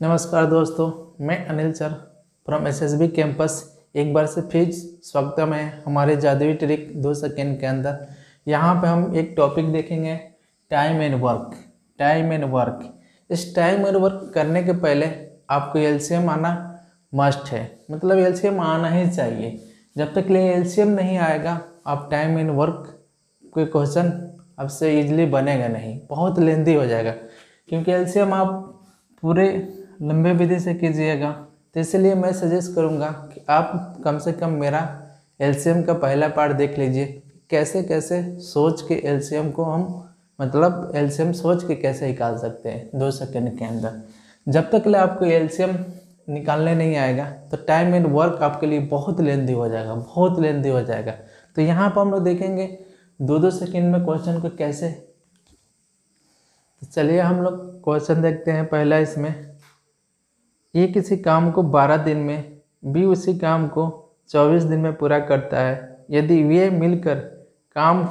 नमस्कार दोस्तों, मैं Anil sir from SSB campus एक बार से फिर स्वागतम है हमारे जादुई ट्रिक 2 सेकेंड के अंदर। यहाँ पे हम एक टॉपिक देखेंगे, time and work. Time and work, इस टाइम एंड वर्क करने के पहले आपको एलसीएम आना मस्ट है, मतलब एलसीएम आना ही चाहिए। जब तक लिए एलसीएम नहीं आएगा आप टाइम एंड वर्क कोई क्वेश्चन आपसे इजीली बनेगा नहीं, बहुत लेंदी हो जाएगा। क्योंकि एलसीएम आप पूरे लंबे विधि से कीजिएगा, तो इसलिए मैं सजेस्ट करूंगा कि आप कम से कम मेरा एलसीएम का पहला पार्ट देख लीजिए। कैसे कैसे सोच के एलसीएम को हम मतलब एलसीएम सोच के कैसे निकाल सकते हैं 2 सेकंड के अंदर। जब तक ले आपको एलसीएम निकालने नहीं आएगा तो टाइम एंड वर्क आपके लिए बहुत लेंदी हो जाएगा, बहुत लेंदी हो जाएगा। तो यहाँ पर हम लोग देखेंगे 2-2 सेकंड में क्वेश्चन को कैसे। तो चलिए हम लोग क्वेश्चन देखते हैं। पहला इसमें ए किसी काम को 12 दिन में, बी उसी काम को 24 दिन में पूरा करता है। यदि वे मिलकर काम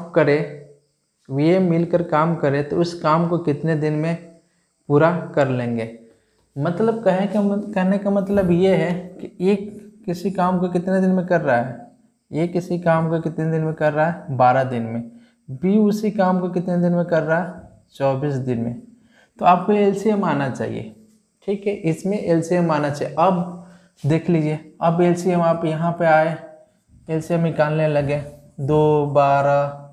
करे तो उस काम को कितने दिन में पूरा कर लेंगे। मतलब कहने का मतलब ये है कि ए किसी काम को कितने दिन में कर रहा है, ये किसी काम को कितने दिन में कर रहा है 12 दिन में, बी उसी काम को कितने दिन में कर रहा है 24 दिन में। तो आपको एलसीएम आना चाहिए, ठीक है, इसमें एलसीएम आना चाहिए। अब देख लीजिए, अब एलसीएम आप यहाँ पे आए, एलसीएम निकालने लगे 2 12,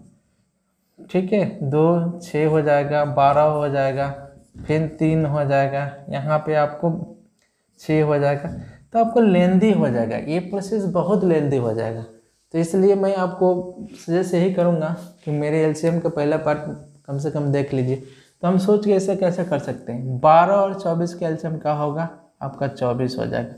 ठीक है, 2 6 हो जाएगा, 12 हो जाएगा, फिर 3 हो जाएगा, यहाँ पे आपको 6 हो जाएगा। तो आपको लेंदी हो जाएगा, ये प्रोसेस बहुत लेंदी हो जाएगा। तो इसलिए मैं आपको सजेस्ट यही करूँगा कि मेरे एलसीएम का पहला पार्ट कम से कम देख लीजिए। तो हम सोच के ऐसे कैसे कर सकते हैं, 12 और 24 का एलसीएम क्या होगा आपका 24 हो जाएगा।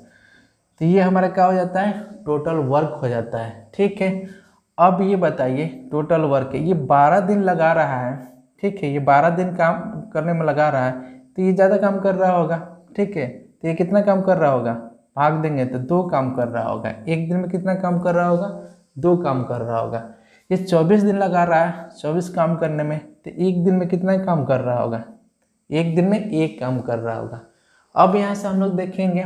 तो ये हमारा क्या हो जाता है, टोटल वर्क हो जाता है, ठीक है। अब ये बताइए टोटल वर्क है, ये 12 दिन लगा रहा है, ठीक है, ये 12 दिन काम करने में लगा रहा है, तो ये ज़्यादा काम कर रहा होगा, ठीक है। तो ये कितना काम कर रहा होगा, भाग देंगे तो 2 काम कर रहा होगा। एक दिन में कितना काम कर रहा होगा, 2 काम कर रहा होगा। ये 24 दिन लगा रहा है 24 काम करने में, तो एक दिन में कितना काम कर रहा होगा, एक दिन में 1 काम कर रहा होगा। अब यहाँ से हम लोग देखेंगे,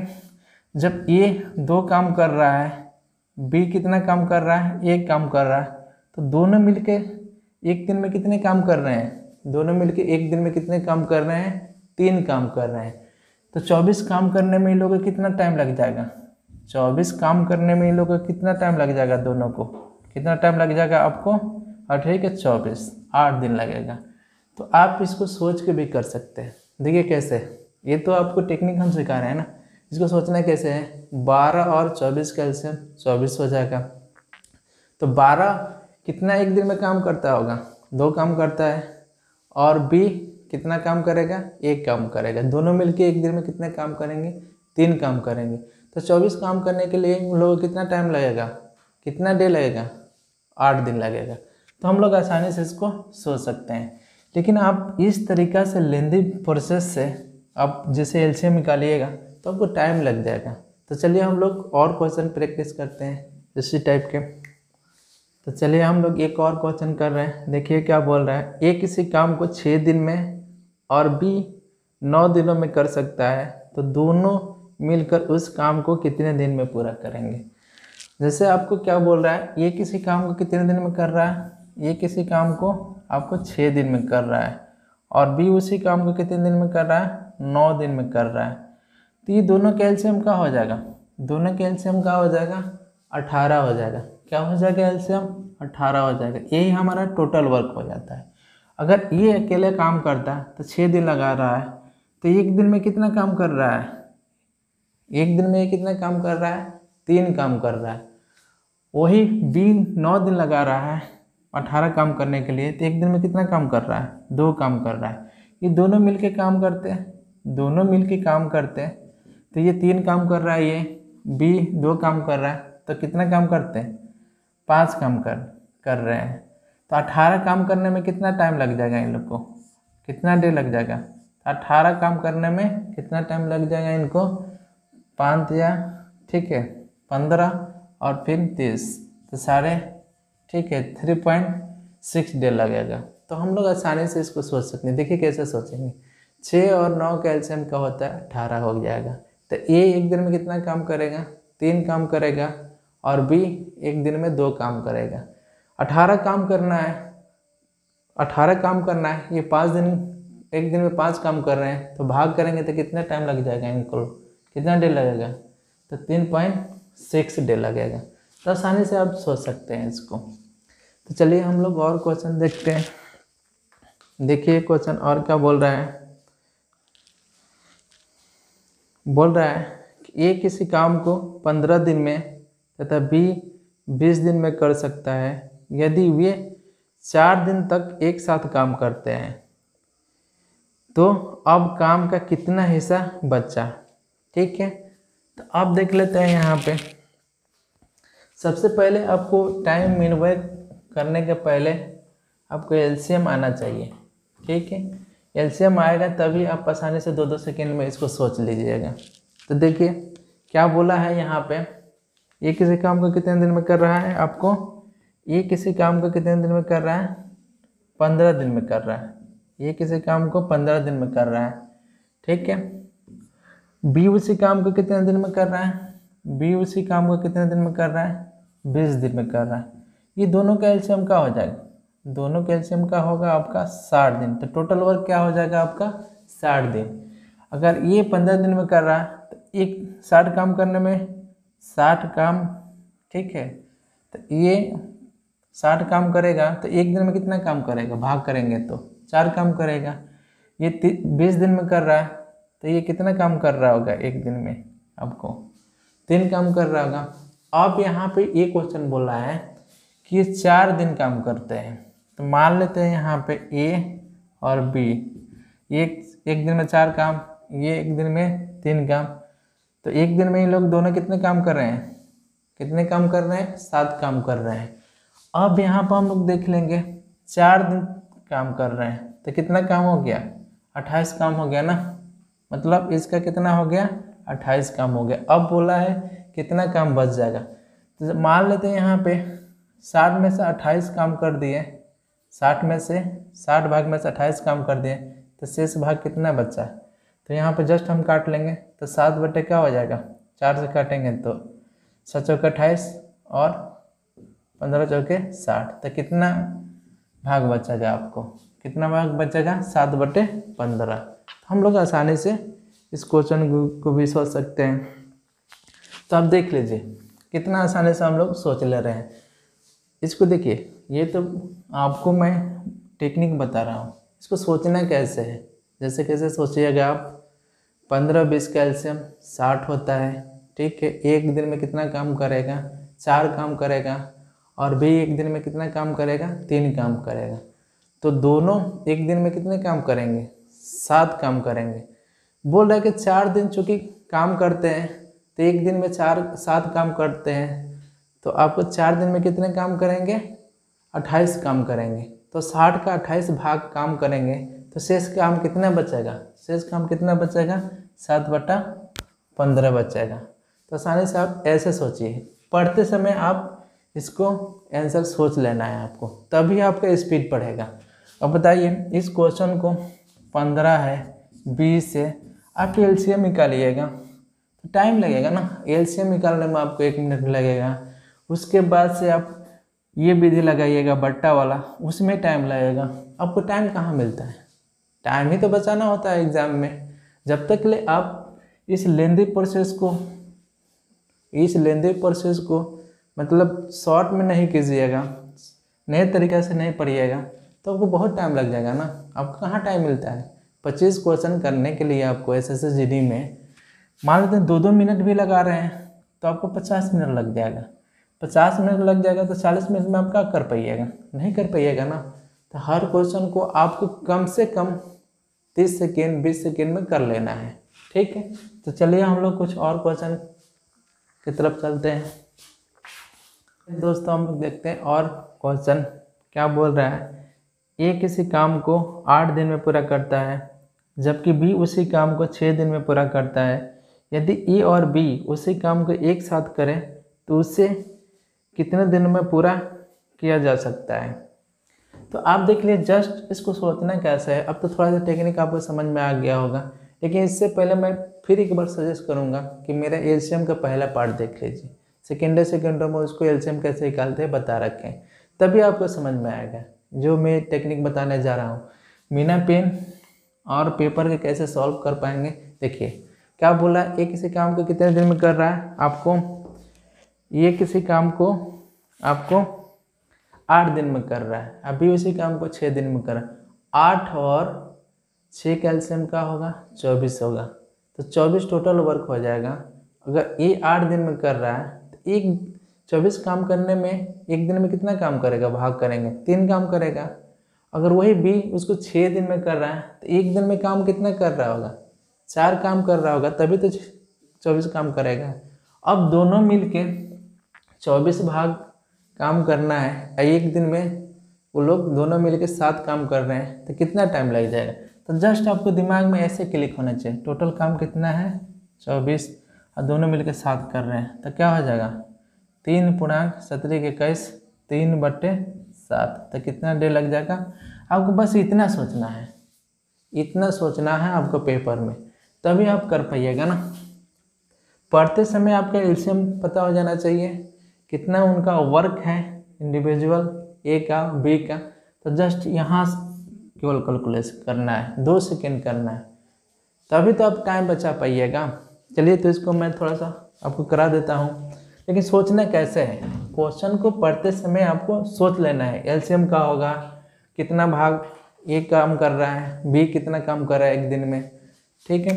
जब ये 2 काम कर रहा है, बी कितना काम कर रहा है 1 काम कर रहा है, तो दोनों मिलके एक दिन में कितने काम कर रहे हैं, दोनों मिलके एक दिन में कितने काम कर रहे हैं 3 काम कर रहे हैं। तो 24 काम करने में इन लोगों को कितना टाइम लग जाएगा, 24 काम करने में इन लोगों को कितना टाइम लग जाएगा, दोनों को कितना टाइम लग जाएगा आपको, और ठीक है 24, 8 दिन लगेगा। तो आप इसको सोच के भी कर सकते हैं। देखिए कैसे, ये तो आपको टेक्निक हम सिखा रहे हैं ना, इसको सोचना कैसे है। 12 और 24 का एलसीएम 24 हो जाएगा। तो 12 कितना एक दिन में काम करता होगा, 2 काम करता है, और बी कितना काम करेगा 1 काम करेगा। दोनों मिलके एक दिन में कितने काम करेंगे 3 काम करेंगे। तो 24 काम करने के लिए उन लोगों को कितना टाइम लगेगा, कितना डे लगेगा, 8 दिन लगेगा। तो हम लोग आसानी से इसको सोच सकते हैं। लेकिन आप इस तरीक़ा से लेंदी प्रोसेस से आप जैसे एलसीएम निकालिएगा तो आपको टाइम लग जाएगा। तो चलिए हम लोग और क्वेश्चन प्रैक्टिस करते हैं इसी टाइप के। तो चलिए हम लोग एक और क्वेश्चन कर रहे हैं। देखिए क्या बोल रहा है, ए किसी काम को 6 दिन में और बी 9 दिनों में कर सकता है, तो दोनों मिलकर उस काम को कितने दिन में पूरा करेंगे। जैसे आपको क्या बोल रहा है, ये किसी काम को कितने दिन में कर रहा है, ये किसी काम को आपको 6 दिन में कर रहा है, और बी उसी काम को कितने दिन में कर रहा है 9 दिन में कर रहा है। तो ये दोनों का एलसीएम क्या हो जाएगा, दोनों का एलसीएम क्या हो जाएगा 18 हो जाएगा। क्या हो जाएगा एलसीएम 18 हो जाएगा। यही हमारा टोटल वर्क हो जाता है। अगर ये अकेले काम करता है तो 6 दिन लगा रहा है, तो एक दिन में कितना काम कर रहा है, एक दिन में ये कितना काम कर रहा है 3 काम कर रहा है। वही बी 9 दिन लगा रहा है 18 काम करने के लिए, तो एक दिन में कितना काम कर रहा है 2 काम कर रहा है। ये दोनों मिलके काम करते हैं, दोनों मिलके काम करते हैं। तो ये 3 काम कर रहा है, ये बी 2 काम कर रहा है, तो कितना काम करते हैं 5 काम कर रहे हैं। तो 18 काम करने में कितना टाइम लग जाएगा, इन लोग को कितना डे लग जाएगा, 18 काम करने में कितना टाइम लग जाएगा इनको 5 या ठीक है 15 और फिर 30, तो सारे ठीक है 3.6 डे लगेगा। तो हम लोग आसानी से इसको सोच सकते हैं। देखिए कैसे सोचेंगे। 6 और 9 का एलसीएम क्या होता है 18 हो जाएगा। तो ए एक दिन में कितना काम करेगा 3 काम करेगा और बी एक दिन में 2 काम करेगा। 18 काम करना है, 18 काम करना है, ये 5 दिन एक दिन में 5 काम कर रहे हैं तो भाग करेंगे तो कितना टाइम लग जाएगा, इनको कितना डे लगेगा तो 3.6 डे लगेगा। तो आसानी से आप सोच सकते हैं इसको। तो चलिए हम लोग और क्वेश्चन देखते हैं। देखिए क्वेश्चन और क्या बोल रहा है, बोल रहा है कि ए किसी काम को 15 दिन में तथा बी 20 दिन में कर सकता है यदि वे 4 दिन तक एक साथ काम करते हैं तो अब काम का कितना हिस्सा बचा। ठीक है, तो आप देख लेते हैं यहाँ पे। सबसे पहले आपको टाइम मिनिमाइज करने के पहले आपको एलसीएम आना चाहिए। ठीक है, एलसीएम आएगा तभी आप आसानी से 2-2 सेकेंड में इसको सोच लीजिएगा। तो देखिए क्या बोला है यहाँ पे, ये किसी काम को कितने दिन में कर रहा है, आपको ये किसी काम को कितने दिन में कर रहा है 15 दिन में कर रहा है। ये किसी काम को 15 दिन में कर रहा है। ठीक है, बी उसी काम को कितने दिन में कर रहा है, बी उसी काम को कितने दिन में कर रहा है 20 दिन में कर रहा है। ये दोनों का एलसीएम क्या हो जाएगा, दोनों का एलसीएम का होगा आपका 60 दिन। तो टोटल वर्क क्या हो जाएगा आपका 60 दिन। अगर ये 15 दिन में कर रहा है तो एक 60 काम करने में 60 काम, ठीक है, तो ये 60 काम करेगा तो एक दिन में कितना काम करेगा, भाग करेंगे तो 4 काम करेगा। ये 20 दिन में कर रहा है तो ये कितना काम कर रहा होगा एक दिन में, आपको 3 काम कर रहा होगा। अब यहाँ पे ये क्वेश्चन बोला है कि ये 4 दिन काम करते हैं। तो मान लेते हैं यहाँ पे ए और बी, ये एक दिन में 4 काम, ये एक दिन में 3 काम। तो एक दिन में ये लोग दोनों कितने काम कर रहे हैं, कितने काम कर रहे हैं 7 काम कर रहे हैं। अब यहाँ पर हम लोग देख लेंगे 4 दिन काम कर रहे हैं तो कितना काम हो गया 28 काम हो गया ना, मतलब इसका कितना हो गया 28 काम हो गया। अब बोला है कितना काम बच जाएगा, तो मान लेते हैं यहाँ पे 60 में से 28 काम कर दिए, 60 में से 60 भाग में से 28 काम कर दिए तो शेष भाग कितना बचा। तो यहाँ पे जस्ट हम काट लेंगे तो 7 बटे क्या हो जाएगा 4 से काटेंगे तो 7 चौके 28 और 15 चौके 60। तो कितना भाग बचेगा, आपको कितना भाग बचेगा 7 बटे 15। तो हम लोग आसानी से इस क्वेश्चन को भी सोच सकते हैं। तो आप देख लीजिए कितना आसानी से हम लोग सोच ले रहे हैं इसको। देखिए ये तो आपको मैं टेक्निक बता रहा हूँ, इसको सोचना कैसे है। जैसे कैसे सोचिएगा आप, 15-20 का एलसीएम 60 होता है। ठीक है, एक दिन में कितना काम करेगा 4 काम करेगा और बी एक दिन में कितना काम करेगा 3 काम करेगा। तो दोनों एक दिन में कितने काम करेंगे 7 काम करेंगे। बोल रहा है कि 4 दिन चूँकि काम करते हैं तो एक दिन में 7 काम करते हैं तो आपको 4 दिन में कितने काम करेंगे 28 काम करेंगे। तो 60 का 28 भाग काम करेंगे तो शेष काम कितना बचेगा, शेष काम कितना बचेगा 7 बटा 15 बचेगा। तो आसानी से आप ऐसे सोचिए, पढ़ते समय आप इसको आंसर सोच लेना है आपको, तभी आपका स्पीड बढ़ेगा। अब बताइए इस क्वेश्चन को 15 है 20 है, आप एलसीएम निकालिएगा तो टाइम लगेगा ना, एलसीएम निकालने में आपको 1 मिनट लगेगा। उसके बाद से आप ये विधि लगाइएगा बट्टा वाला, उसमें टाइम लगेगा। आपको टाइम कहाँ मिलता है, टाइम ही तो बचाना होता है एग्ज़ाम में। जब तक ले आप इस लेंदी प्रोसेस को मतलब शॉर्ट में नहीं कीजिएगा, नए तरीके से नहीं पढ़िएगा तो आपको बहुत टाइम लग जाएगा ना। आपको कहाँ टाइम मिलता है 25 क्वेश्चन करने के लिए। आपको एसएससी जीडी में मान लेते हैं 2-2 मिनट भी लगा रहे हैं तो आपको 50 मिनट लग जाएगा। 50 मिनट लग जाएगा तो 40 मिनट में आप क्या कर पाइएगा, नहीं कर पाइएगा ना। तो हर क्वेश्चन को आपको कम से कम 30 सेकेंड 20 सेकेंड में कर लेना है। ठीक है, तो चलिए हम लोग कुछ और क्वेश्चन की तरफ चलते हैं। दोस्तों हम लोग देखते हैं और क्वेश्चन क्या बोल रहा है। ए किसी काम को 8 दिन में पूरा करता है जबकि बी उसी काम को 6 दिन में पूरा करता है। यदि ए और बी उसी काम को एक साथ करें तो उसे कितने दिन में पूरा किया जा सकता है। तो आप देख लिए जस्ट इसको सोचना कैसे है। अब तो थोड़ा सा टेक्निक आपको समझ में आ गया होगा, लेकिन इससे पहले मैं फिर एक बार सजेस्ट करूँगा कि मेरा एलसीएम का पहला पार्ट देख लीजिए। सेकेंडरी में उसको एलसीएम कैसे निकालते हैं बता रखे हैं, तभी आपको समझ में आएगा जो मैं टेक्निक बताने जा रहा हूँ। बिना पेन और पेपर के कैसे सॉल्व कर पाएंगे, देखिए क्या बोला, ये किसी काम को कितने दिन में कर रहा है आपको, ये किसी काम को आपको 8 दिन में कर रहा है, अभी उसी काम को 6 दिन में कर रहा है। 8 और 6 कैल्शियम का होगा 24 होगा, तो 24 टोटल वर्क हो जाएगा। अगर ये 8 दिन में कर रहा है तो एक 24 काम करने में एक दिन में कितना काम करेगा, भाग करेंगे 3 काम करेगा। अगर वही बी उसको 6 दिन में कर रहा है तो एक दिन में काम कितना कर रहा होगा, 4 काम कर रहा होगा, तभी तो 24 काम करेगा। अब दोनों मिलके 24 भाग काम करना है, एक दिन में वो लोग दोनों मिलके 7 काम कर रहे हैं, तो कितना टाइम लग जाएगा। तो जस्ट आपको दिमाग में ऐसे क्लिक होना चाहिए, टोटल काम कितना है 24 और दोनों मिलके 7 कर रहे हैं, तो क्या हो जाएगा 3×17=21, 3/7, तो कितना डे लग जाएगा। आपको बस इतना सोचना है, इतना सोचना है आपको पेपर में, तभी आप कर पाइएगा ना। पढ़ते समय आपका एलसीएम पता हो जाना चाहिए, कितना उनका वर्क है इंडिविजुअल ए का बी का, तो जस्ट यहाँ केवल कैलकुलेशन करना है, 2 सेकेंड करना है, तभी तो आप टाइम बचा पाइएगा। चलिए तो इसको मैं थोड़ा सा आपको करा देता हूँ, लेकिन सोचना कैसे है, क्वेश्चन को पढ़ते समय आपको सोच लेना है एलसीएम का होगा, कितना भाग ए काम कर रहा है, बी कितना काम कर रहा है एक दिन में, ठीक है।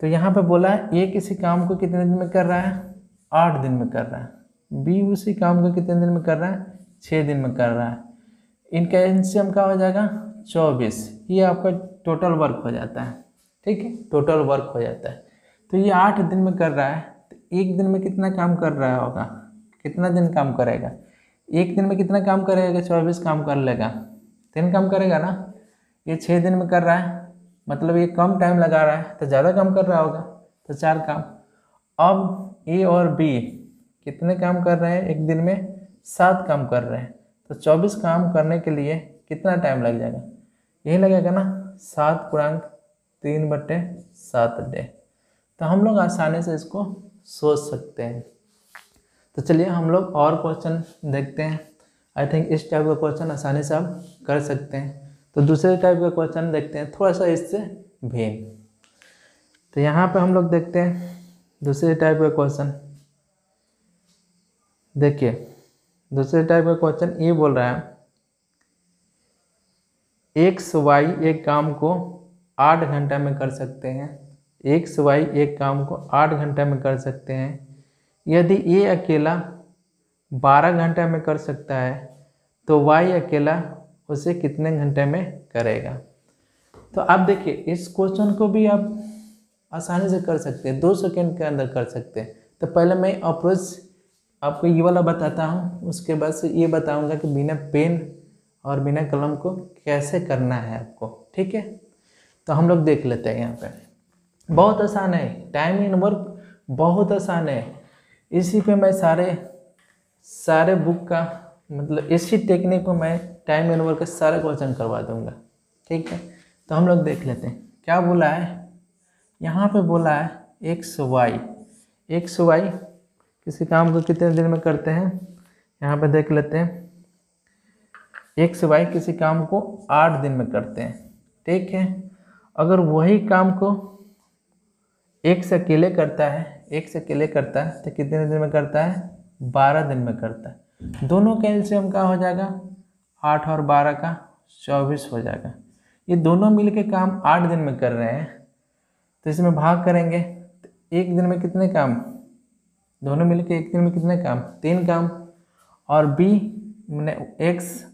तो यहाँ पे बोला है ए किसी काम को कितने दिन में कर रहा है, 8 दिन में कर रहा है, बी उसी काम को कितने दिन में कर रहा है, 6 दिन में कर रहा है। इनका एलसीएम का हो जाएगा 24, ये आपका टोटल वर्क हो जाता है, ठीक है, टोटल वर्क हो जाता है। तो ये 8 दिन में कर रहा है, तो एक दिन में कितना काम कर रहा होगा, कितना दिन काम करेगा, एक दिन में कितना काम करेगा, 24 काम कर लेगा, 3 काम करेगा ना। ये 6 दिन में कर रहा है, मतलब ये कम टाइम लगा रहा है, तो ज़्यादा काम कर रहा होगा, तो 4 काम। अब ए और बी कितने काम कर रहे हैं, एक दिन में 7 काम कर रहे हैं, तो 24 काम करने के लिए कितना टाइम लग जाएगा, यही लगेगा ना 7×3/7 डे। तो हम लोग आसानी से इसको सोच सकते हैं। तो चलिए हम लोग और क्वेश्चन देखते हैं। आई थिंक इस टाइप का क्वेश्चन आसानी से आप कर सकते हैं। तो दूसरे टाइप का क्वेश्चन देखते हैं, थोड़ा सा इससे भिन्न। तो यहाँ पे हम लोग देखते हैं दूसरे टाइप का क्वेश्चन। देखिए दूसरे टाइप का क्वेश्चन ये बोल रहा है एक्स वाई एक काम को 8 घंटा में कर सकते हैं, एक्स वाई एक काम को 8 घंटा में कर सकते हैं। यदि ए अकेला 12 घंटा में कर सकता है तो वाई अकेला उसे कितने घंटे में करेगा। तो आप देखिए इस क्वेश्चन को भी आप आसानी से कर सकते हैं, 2 सेकेंड के अंदर कर सकते हैं। तो पहले मैं अप्रोच आपको ये वाला बताता हूँ, उसके बाद से ये बताऊँगा कि बिना पेन और बिना कलम को कैसे करना है आपको, ठीक है। तो हम लोग देख लेते हैं। यहाँ पे बहुत आसान है, टाइम इन वर्क बहुत आसान है। इसी पे मैं सारे बुक का मतलब इसी टेक्निक को मैं टाइम इन वर्क का सारे क्वेश्चन करवा दूंगा, ठीक है। तो हम लोग देख लेते हैं क्या बोला है। यहाँ पे बोला है एक्स वाई किसी काम को कितने दिन में करते हैं। यहाँ पे देख लेते हैं एक्स वाई किसी काम को 8 दिन में करते हैं, ठीक है। अगर वही काम को एक्स अकेले करता है तो कितने दिन में करता है, 12 दिन में करता है। दोनों का एलसीएम का हो जाएगा 8 और 12 का 24 हो जाएगा। ये दोनों मिलके काम 8 दिन में कर रहे हैं, तो इसमें भाग करेंगे तो एक दिन में कितने काम, दोनों मिलके एक दिन में कितने काम, 3 काम। और बी मैंने एक्स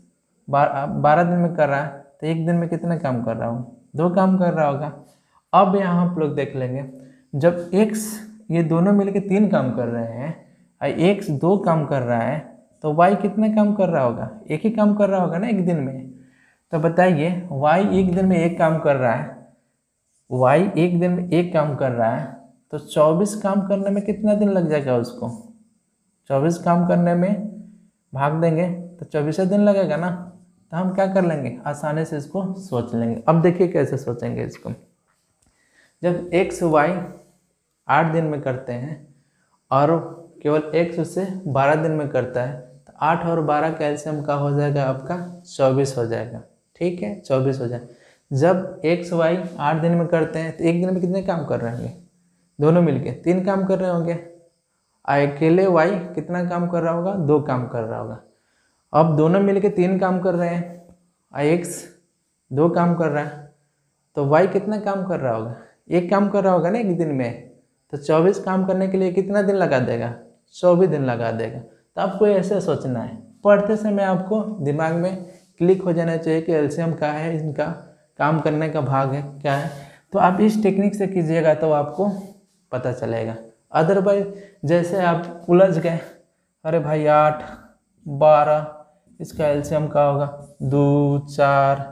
12 दिन में कर रहा है तो एक दिन में कितने काम कर रहा हूँ, 2 काम कर रहा होगा। अब यहाँ आप लोग देख लेंगे जब x ये दोनों मिलके 3 काम कर रहे हैं और x 2 काम कर रहा है तो y कितने काम कर रहा होगा, एक ही काम कर रहा होगा ना एक दिन में। तो बताइए y एक दिन में 1 काम कर रहा है, y एक दिन में 1 काम कर रहा है तो 24 काम करने में कितना दिन लग जाएगा उसको, 24 काम करने में भाग देंगे तो 24 दिन लगेगा ना। तो हम क्या कर लेंगे, आसानी से इसको सोच लेंगे। अब देखिए कैसे सोचेंगे इसको। जब एक्स वाई 8 दिन में करते हैं और केवल एक्स उसे 12 दिन में करता है, तो 8 और 12 का एलसीएम का हो जाएगा आपका 24 हो जाएगा। ठीक है, 24 हो जाए। जब एक्स वाई 8 दिन में करते हैं तो एक दिन में कितने काम कर रहे होंगे, दोनों मिलके 3 काम कर रहे होंगे। अकेले वाई कितना काम कर रहा होगा, 2 काम कर रहा होगा। अब दोनों मिलके 3 काम कर रहे हैं, एक्स 2 काम कर रहा है, तो वाई कितना काम कर रहा होगा, 1 काम कर रहा होगा ना एक दिन में। तो 24 काम करने के लिए कितना दिन लगा देगा, 24 दिन लगा देगा। तो आपको ऐसे सोचना है, पढ़ते समय आपको दिमाग में क्लिक हो जाना चाहिए कि एलसीएम क्या है, इनका काम करने का भाग है क्या है। तो आप इस टेक्निक से कीजिएगा तो आपको पता चलेगा। अदरवाइज जैसे आप उलझ गए, अरे भाई 8 12 इसका एलसीएम क्या होगा, 2 4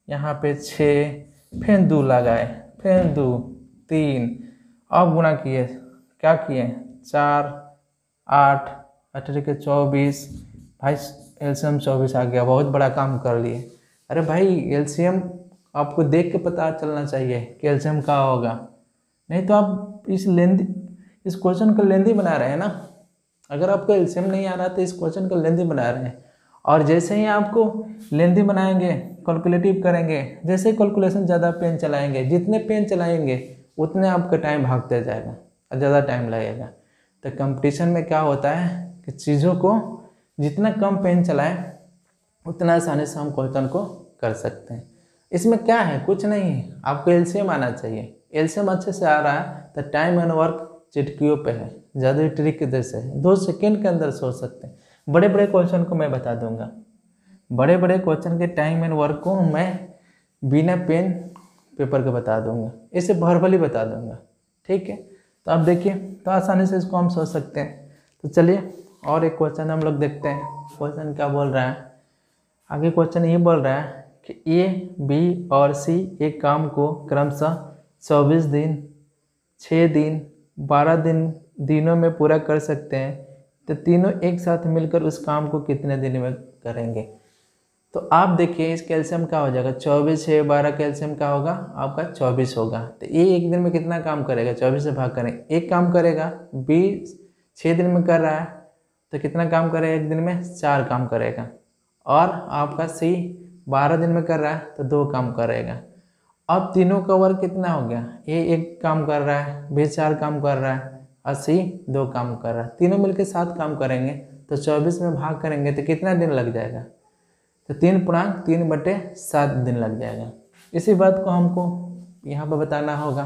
यहाँ पे 6, फिर 2 लगाए, फिर 2 3, अब गुणा किए, क्या किए 4 8 18 के 24, भाई एलसीएम 24 आ गया, बहुत बड़ा काम कर लिए। अरे भाई एलसीएम आपको देख के पता चलना चाहिए कि एलसीएम क्या होगा, नहीं तो आप इस क्वेश्चन को लेंदी बना रहे हैं ना। अगर आपको एलसीएम नहीं आ रहा तो इस क्वेश्चन को लेंदी बना रहे हैं। और जैसे ही आपको लेंदी बनाएंगे, कैलकुलेटिव करेंगे, जैसे कैलकुलेशन ज़्यादा पेन चलाएंगे, जितने पेन चलाएंगे उतने आपका टाइम भागते जाएगा और ज़्यादा टाइम लगेगा। तो कंपटीशन में क्या होता है कि चीज़ों को जितना कम पेन चलाएं उतना आसानी से हम क्वेश्चन को कर सकते हैं। इसमें क्या है, कुछ नहीं है, आपको एलसीएम आना चाहिए। एलसीएम अच्छे से आ रहा है तो टाइम एंड वर्क चिटकियों पे है, ज़्यादा ट्रिक के जैसे है, 2 सेकेंड के अंदर सोच सकते हैं। बड़े बड़े क्वेश्चन को मैं बता दूंगा, बड़े बड़े क्वेश्चन के टाइम एंड वर्क को मैं बिना पेन पेपर के बता दूंगा, इसे वर्बली बता दूंगा। ठीक है, तो आप देखिए, तो आसानी से इसको हम सोच सकते हैं। तो चलिए और एक क्वेश्चन हम लोग देखते हैं। क्वेश्चन क्या बोल रहा है, आगे क्वेश्चन ये बोल रहा है कि ए बी और सी एक काम को क्रमशः 24 दिन 6 दिन 12 दिनों में पूरा कर सकते हैं, तो तीनों एक साथ मिलकर उस काम को कितने दिन में करेंगे। तो आप देखिए इस कैल्शियम का हो जाएगा 24 6 12 कैल्शियम का होगा आपका 24 होगा। तो ये एक दिन में कितना काम करेगा, 24 से भाग करें, एक काम करेगा। बी 6 दिन में कर रहा है तो कितना काम करेगा एक दिन में, 4 काम करेगा। और आपका सी 12 दिन में कर रहा है तो 2 काम करेगा। अब तीनों का वर्क कितना हो गया, ए 1 काम कर रहा है, बी 4 काम कर रहा है और सी 2 काम कर रहा है, तीनों मिलकर 7 काम करेंगे। तो 24 में भाग करेंगे तो कितना दिन लग जाएगा, तो 3/3/7 दिन लग जाएगा। इसी बात को हमको यहाँ पर बताना होगा।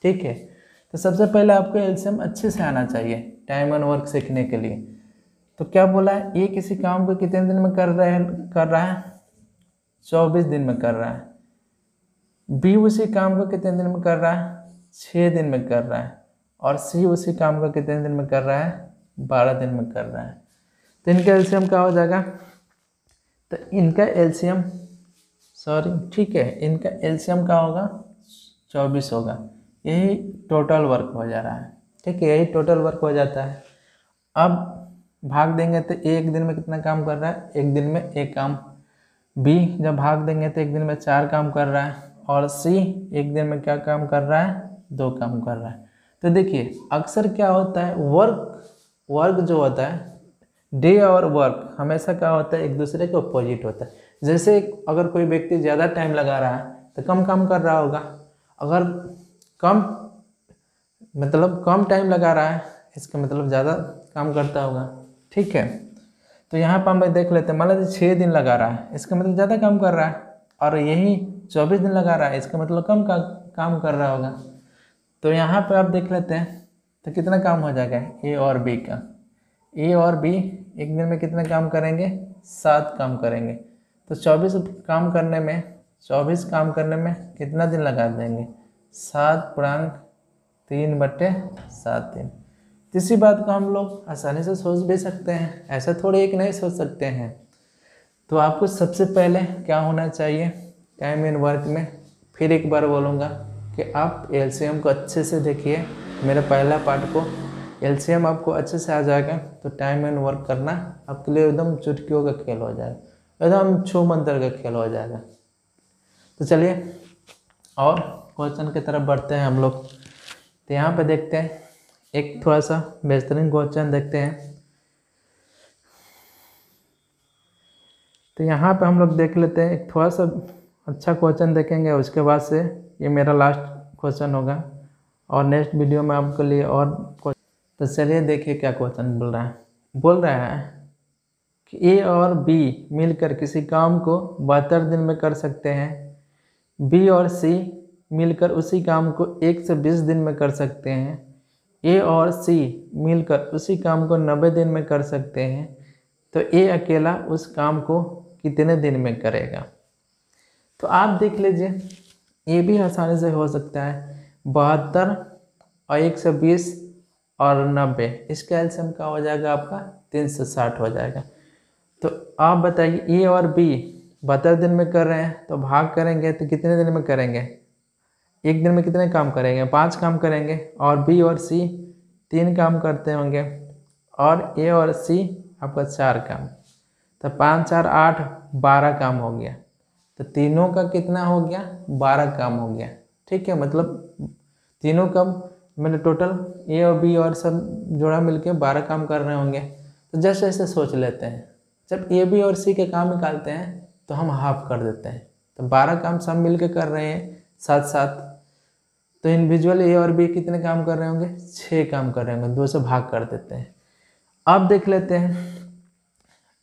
ठीक है, तो सबसे पहले आपको एलसीएम अच्छे से आना चाहिए टाइम एंड वर्क सीखने के लिए। तो क्या बोला है, ये किसी काम को कितने दिन में कर रहा है 24 दिन में कर रहा है। बी उसी काम को कितने दिन में कर रहा है, 6 दिन में कर रहा है। और सी उसी काम को कितने दिन में कर रहा है, 12 दिन में कर रहा है। तो इनका एलसीएम क्या हो जाएगा, तो इनका एलसीएम ठीक है, इनका एलसीएम क्या होगा 24 होगा। यही टोटल वर्क हो जा रहा है। ठीक है, यही टोटल वर्क हो जाता है। अब भाग देंगे तो एक दिन में कितना काम कर रहा है, एक दिन में 1 काम। बी जब भाग देंगे तो एक दिन में 4 काम कर रहा है। और सी एक दिन में क्या काम कर रहा है, 2 काम कर रहा है। तो देखिए अक्सर क्या होता है, वर्क जो होता है, डे और वर्क हमेशा क्या होता है, एक दूसरे के अपोजिट होता है। जैसे अगर कोई व्यक्ति ज़्यादा टाइम लगा रहा है तो कम काम कर रहा होगा, अगर कम टाइम लगा रहा है इसका मतलब ज़्यादा काम करता होगा। ठीक है, तो यहाँ पर हम देख लेते हैं, मान लीजिए 6 दिन लगा रहा है इसका मतलब ज़्यादा काम कर रहा है, और यही 24 दिन लगा रहा है इसका मतलब कम काम कर रहा होगा। तो यहाँ पे आप देख लेते हैं तो कितना काम हो जाएगा ए और बी का। ए और बी एक दिन में कितना काम करेंगे, 7 काम करेंगे। तो 24 काम करने में कितना दिन लगा देंगे, 7/3/7 दिन। इसी बात को हम लोग आसानी से सोच भी सकते हैं, ऐसा थोड़े एक नहीं सोच सकते हैं। तो आपको सबसे पहले क्या होना चाहिए टाइम एंड वर्क में, फिर एक बार बोलूँगा कि आप एलसीएम को अच्छे से देखिए, मेरे पहला पार्ट को। एलसीएम आपको अच्छे से आ जाएगा तो टाइम एंड वर्क करना आपके लिए एकदम चुटकियों का खेल हो जाएगा। एकदम छू मंतर का खेल हो जाएगा। तो चलिए और क्वेश्चन की तरफ बढ़ते हैं हम लोग। तो यहाँ पे देखते हैं एक थोड़ा सा बेहतरीन क्वेश्चन देखते हैं। तो यहाँ पे हम लोग देख लेते हैं एक थोड़ा सा अच्छा क्वेश्चन देखेंगे, उसके बाद से ये मेरा लास्ट क्वेश्चन होगा और नेक्स्ट वीडियो में आपके लिए और तो चलिए देखिए क्या क्वेश्चन बोल रहा है कि ए और बी मिलकर किसी काम को 72 दिन में कर सकते हैं, बी और सी मिलकर उसी काम को 1 से 20 दिन में कर सकते हैं, ए और सी मिलकर उसी काम को 90 दिन में कर सकते हैं, तो ए अकेला उस काम को कितने दिन में करेगा। तो आप देख लीजिए ये भी आसानी से हो सकता है। 72 और 120 और 90, इसका एलसीएम क्या हो जाएगा आपका 360 हो जाएगा। तो आप बताइए ए और बी 72 दिन में कर रहे हैं तो भाग करेंगे तो कितने दिन में करेंगे, एक दिन में कितने काम करेंगे, 5 काम करेंगे। और बी और सी 3 काम करते होंगे और ए और सी आपका 4 काम। तो 5 4 8 12 काम हो गया। तो तीनों का कितना हो गया 12 काम हो गया। ठीक है, मतलब तीनों का मैंने टोटल ए और बी और सब जोड़ा मिलके 12 काम कर रहे होंगे। तो जैसे ऐसे सोच लेते हैं, जब ए बी और सी के काम निकालते हैं तो हम हाफ कर देते हैं। तो 12 काम सब मिलके कर रहे हैं साथ साथ। तो इंडिविजुअल ए और बी कितने काम कर रहे होंगे 6 काम कर रहे होंगे, 2 से भाग कर देते हैं। अब देख लेते हैं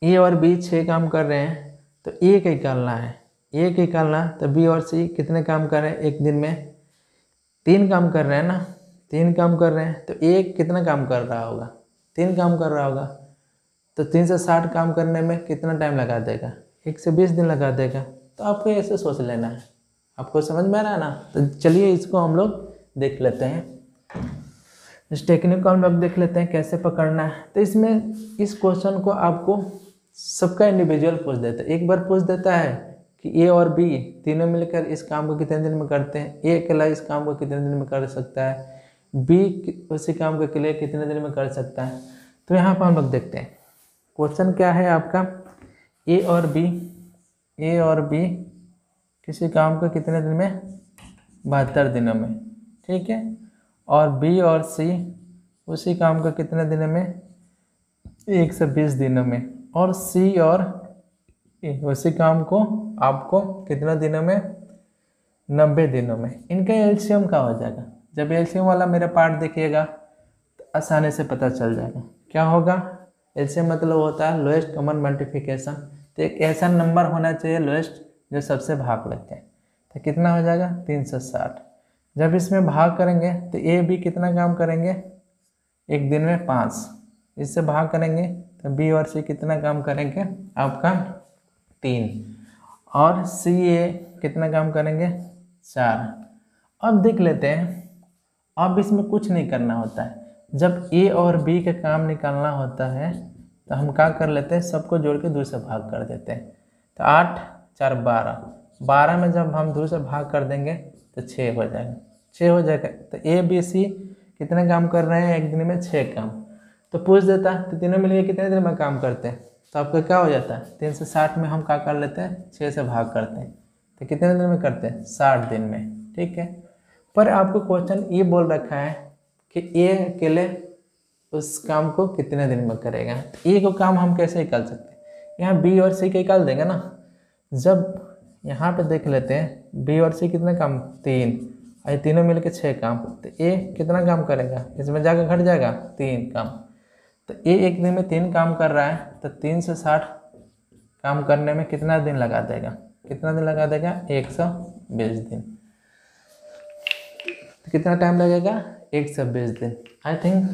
ए और बी 6 काम कर रहे हैं तो ए का निकालना है, ए का निकालना। तो बी और सी कितने काम कर रहे हैं एक दिन में 3 काम कर रहे हैं ना, 3 काम कर रहे हैं। तो ए कितना काम कर रहा होगा 3 काम कर रहा होगा। तो 3 से 60 काम करने में कितना टाइम लगा देगा 1 से 20 दिन लगा देगा। तो आपको ऐसे सोच लेना है, आपको समझ में आ रहा है ना। तो चलिए इसको हम लोग देख लेते हैं, इस टेक्निक को हम लोग देख लेते हैं कैसे पकड़ना है। तो इसमें इस क्वेश्चन को आपको सबका इंडिविजुअल पूछ देता है। एक बार पूछ देता है कि ए और बी तीनों मिलकर इस काम को कितने दिन में करते हैं, ए अकेला इस काम को कितने दिन में कर सकता है, बी उसी काम को अकेले कितने दिन में कर सकता है। तो यहाँ पर हम लोग देखते हैं क्वेश्चन क्या है आपका, ए और बी किसी काम को कितने दिन में 72 दिनों में, ठीक है। और बी और सी उसी काम को कितने दिनों में 1 से 20 दिनों में। और सी और ए उसी काम को आपको कितने दिनों में 90 दिनों में। इनका एलसीएम का हो जाएगा। जब एलसीएम वाला मेरा पार्ट देखिएगा तो आसानी से पता चल जाएगा क्या होगा। एलसीएम मतलब होता है लोएस्ट कॉमन मल्टीप्लिकेशन। तो एक ऐसा नंबर होना चाहिए लोएस्ट जो सबसे भाग लेते हैं। तो कितना हो जाएगा 360। जब इसमें भाग करेंगे तो ए बी कितना काम करेंगे एक दिन में 5, इससे भाग करेंगे तो बी और सी कितना काम करेंगे आपका 3, और सी ए कितना काम करेंगे 4। अब देख लेते हैं, अब इसमें कुछ नहीं करना होता है। जब ए और बी का काम निकालना होता है तो हम क्या कर लेते हैं, सबको जोड़ के 2 से भाग कर देते हैं। तो 8 4 12 में जब हम 2 से भाग कर देंगे तो 6 हो जाएगा, 6 हो जाएगा। तो ए बी सी कितने काम कर रहे हैं एक दिन में 6 काम। तो पूछ देता तो तीनों मिलकर कितने दिन में काम करते हैं, तो आपका क्या हो जाता है 3 से 60 में हम क्या कर लेते हैं 6 से भाग करते हैं। तो कितने दिन में करते हैं 60 दिन में, ठीक है। पर आपको क्वेश्चन ये बोल रखा है कि ए अकेले उस काम को कितने दिन में करेगा। तो ए को काम हम कैसे निकाल सकते हैं, यहाँ बी और सी के निकाल देंगे ना। जब यहाँ पे देख लेते हैं बी और सी कितने काम 3, और तीनों मिलकर 6 काम। तो ए कितना काम करेगा, इसमें जाकर घट जाएगा 3 काम। तो ए एक दिन में 3 काम कर रहा है तो 3 से 60 काम करने में कितना दिन लगा देगा, कितना दिन लगा देगा 120 दिन। तो कितना टाइम लगेगा 120 दिन। आई थिंक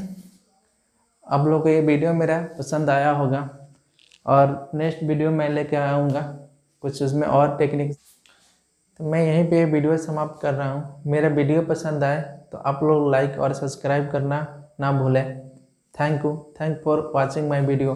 आप लोग को ये वीडियो मेरा पसंद आया होगा और नेक्स्ट वीडियो मैं लेके आऊँगा कुछ उसमें और टेक्निक। तो मैं यहीं पे वीडियो समाप्त कर रहा हूँ। मेरा वीडियो पसंद आए तो आप लोग लाइक और सब्सक्राइब करना ना भूलें। Thank you for watching my video.